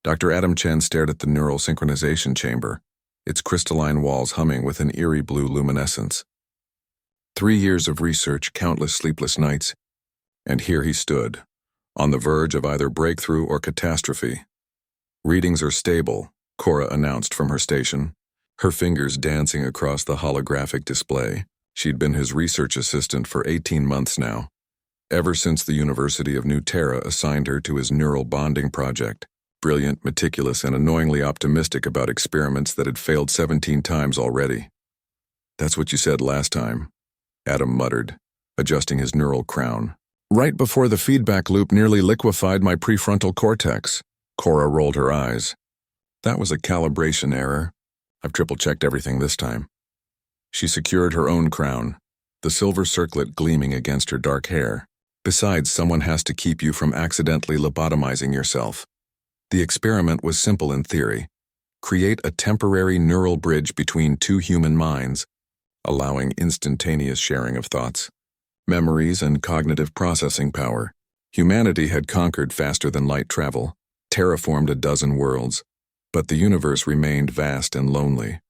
Dr. Adam Chen stared at the neural synchronization chamber, its crystalline walls humming with an eerie blue luminescence. 3 years of research, countless sleepless nights, and here he stood, on the verge of either breakthrough or catastrophe. "Readings are stable," Cora announced from her station, her fingers dancing across the holographic display. She'd been his research assistant for 18 months now, ever since the University of New Terra assigned her to his neural bonding project. Brilliant, meticulous, and annoyingly optimistic about experiments that had failed 17 times already. "That's what you said last time," Adam muttered, adjusting his neural crown. "Right before the feedback loop nearly liquefied my prefrontal cortex." Cora rolled her eyes. "That was a calibration error. I've triple-checked everything this time." She secured her own crown, the silver circlet gleaming against her dark hair. "Besides, someone has to keep you from accidentally lobotomizing yourself. The experiment was simple in theory. Create a temporary neural bridge between two human minds, allowing instantaneous sharing of thoughts, memories, and cognitive processing power. Humanity had conquered faster than light travel, terraformed a dozen worlds, but the universe remained vast and lonely.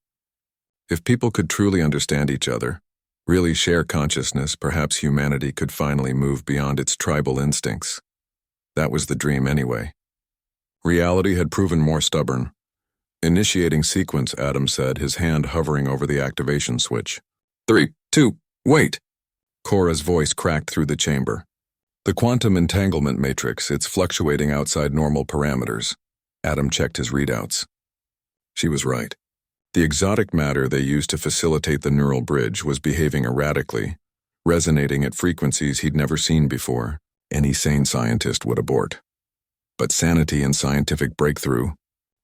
If people could truly understand each other, really share consciousness, perhaps humanity could finally move beyond its tribal instincts. That was the dream anyway. Reality had proven more stubborn. "Initiating sequence," Adam said, his hand hovering over the activation switch. 3, 2, wait! Cora's voice cracked through the chamber. "The quantum entanglement matrix, it's fluctuating outside normal parameters." Adam checked his readouts. She was right. The exotic matter they used to facilitate the neural bridge was behaving erratically, resonating at frequencies he'd never seen before. Any sane scientist would abort. But sanity and scientific breakthrough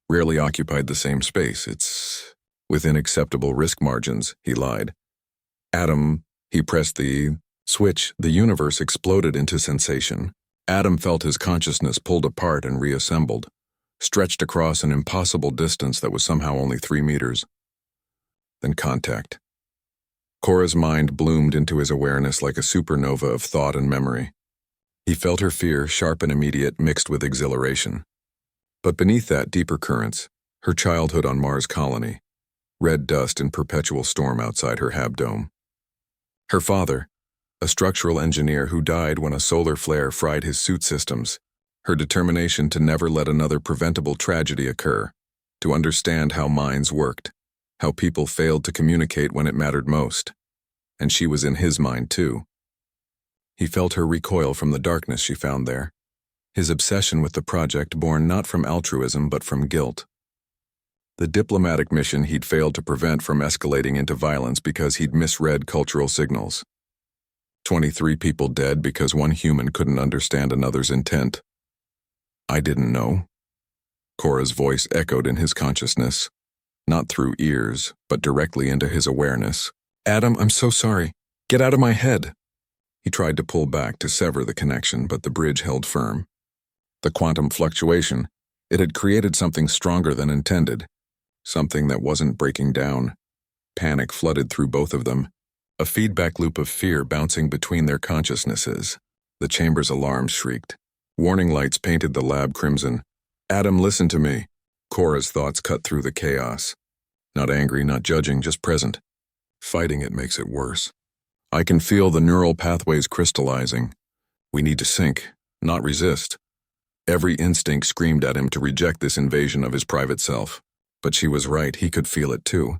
rarely occupied the same space. "It's within acceptable risk margins," he lied. "Adam," he pressed the switch. The universe exploded into sensation. Adam felt his consciousness pulled apart and reassembled, stretched across an impossible distance that was somehow only 3 meters. Then contact. Cora's mind bloomed into his awareness like a supernova of thought and memory. He felt her fear, sharp and immediate, mixed with exhilaration. But beneath that, deeper currents, her childhood on Mars colony, red dust in perpetual storm outside her habdome. Her father, a structural engineer who died when a solar flare fried his suit systems, her determination to never let another preventable tragedy occur, to understand how minds worked, how people failed to communicate when it mattered most. And she was in his mind too. He felt her recoil from the darkness she found there, his obsession with the project born not from altruism but from guilt. The diplomatic mission he'd failed to prevent from escalating into violence because he'd misread cultural signals. 23 people dead because one human couldn't understand another's intent. "I didn't know." Cora's voice echoed in his consciousness, not through ears, but directly into his awareness. "Adam, I'm so sorry. Get out of my head." He tried to pull back to sever the connection, but the bridge held firm. The quantum fluctuation, it had created something stronger than intended, something that wasn't breaking down. Panic flooded through both of them, a feedback loop of fear bouncing between their consciousnesses. The chamber's alarms shrieked. Warning lights painted the lab crimson. "Adam, listen to me." Cora's thoughts cut through the chaos. Not angry, not judging, just present. "Fighting it makes it worse. I can feel the neural pathways crystallizing. We need to sync, not resist." Every instinct screamed at him to reject this invasion of his private self. But she was right, he could feel it too.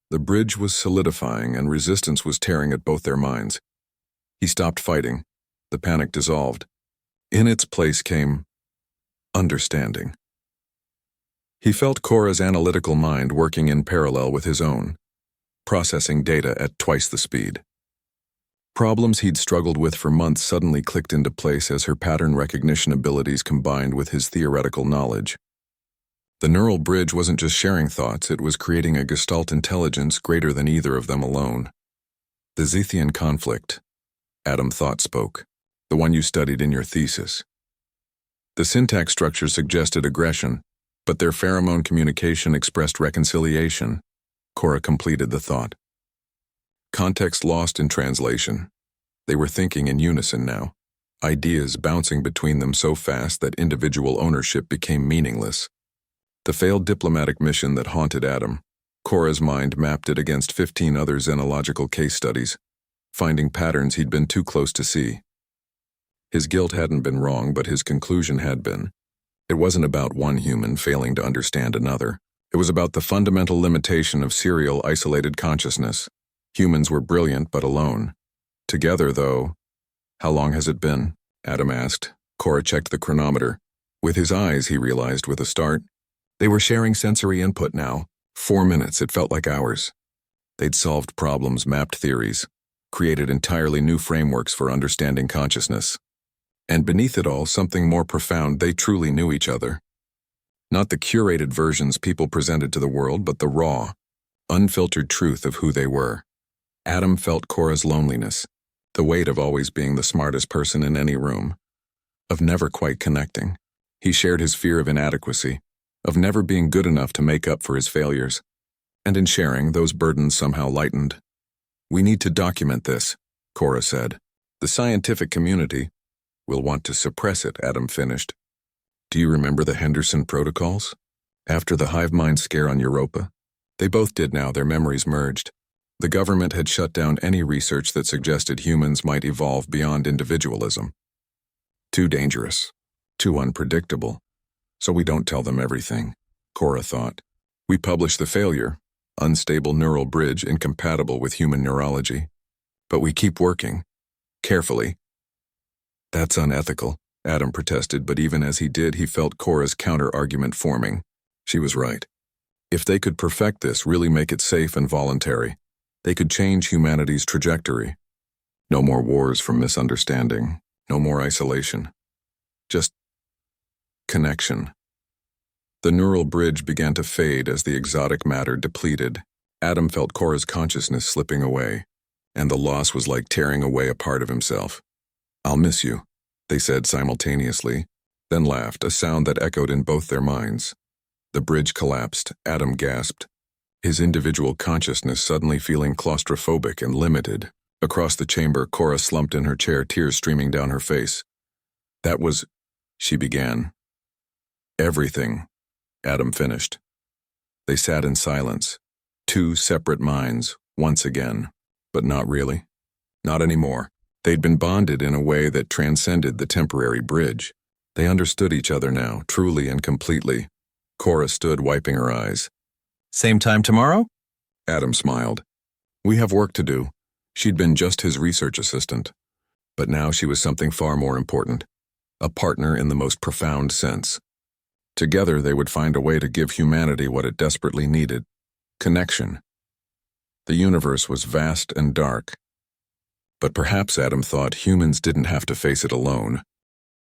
The bridge was solidifying and resistance was tearing at both their minds. He stopped fighting. The panic dissolved. In its place came understanding. He felt Cora's analytical mind working in parallel with his own, processing data at twice the speed. Problems he'd struggled with for months suddenly clicked into place as her pattern recognition abilities combined with his theoretical knowledge. The neural bridge wasn't just sharing thoughts, it was creating a gestalt intelligence greater than either of them alone. "The Zethian conflict," Adam thought spoke, "the one you studied in your thesis." The syntax structure suggested aggression, but their pheromone communication expressed reconciliation. Cora completed the thought. Context lost in translation. They were thinking in unison now, ideas bouncing between them so fast that individual ownership became meaningless. The failed diplomatic mission that haunted Adam. Cora's mind mapped it against 15 other xenological case studies, finding patterns he'd been too close to see. His guilt hadn't been wrong, but his conclusion had been. It wasn't about one human failing to understand another. It was about the fundamental limitation of serial, isolated consciousness. Humans were brilliant but alone. Together, though. How long has it been? Adam asked. Cora checked the chronometer. With his eyes, he realized with a start. They were sharing sensory input now. 4 minutes, it felt like hours. They'd solved problems, mapped theories, created entirely new frameworks for understanding consciousness. And beneath it all, something more profound, they truly knew each other. Not the curated versions people presented to the world, but the raw, unfiltered truth of who they were. Adam felt Cora's loneliness, the weight of always being the smartest person in any room, of never quite connecting. He shared his fear of inadequacy, of never being good enough to make up for his failures. And in sharing, those burdens somehow lightened. "We need to document this," Cora said. "The scientific community will want to suppress it," Adam finished. "Do you remember the Henderson protocols? After the hive mind scare on Europa? They both did now, their memories merged. The government had shut down any research that suggested humans might evolve beyond individualism. Too dangerous, too unpredictable. So we don't tell them everything," Cora thought. "We publish the failure, unstable neural bridge incompatible with human neurology. But we keep working, carefully." "That's unethical," Adam protested, but even as he did, he felt Cora's counter-argument forming. She was right. If they could perfect this, really make it safe and voluntary, they could change humanity's trajectory. No more wars from misunderstanding, no more isolation. Just connection. The neural bridge began to fade as the exotic matter depleted. Adam felt Cora's consciousness slipping away, and the loss was like tearing away a part of himself. "I'll miss you," they said simultaneously, then laughed, a sound that echoed in both their minds. The bridge collapsed. Adam gasped, his individual consciousness suddenly feeling claustrophobic and limited. Across the chamber, Cora slumped in her chair, tears streaming down her face. "That was," she began. "Everything," Adam finished. They sat in silence, two separate minds, once again, but not really. Not anymore. They'd been bonded in a way that transcended the temporary bridge. They understood each other now, truly and completely. Cora stood, wiping her eyes. "Same time tomorrow?" Adam smiled. "We have work to do." She'd been just his research assistant. But now she was something far more important. A partner in the most profound sense. Together they would find a way to give humanity what it desperately needed. Connection. The universe was vast and dark. But perhaps, Adam thought, humans didn't have to face it alone.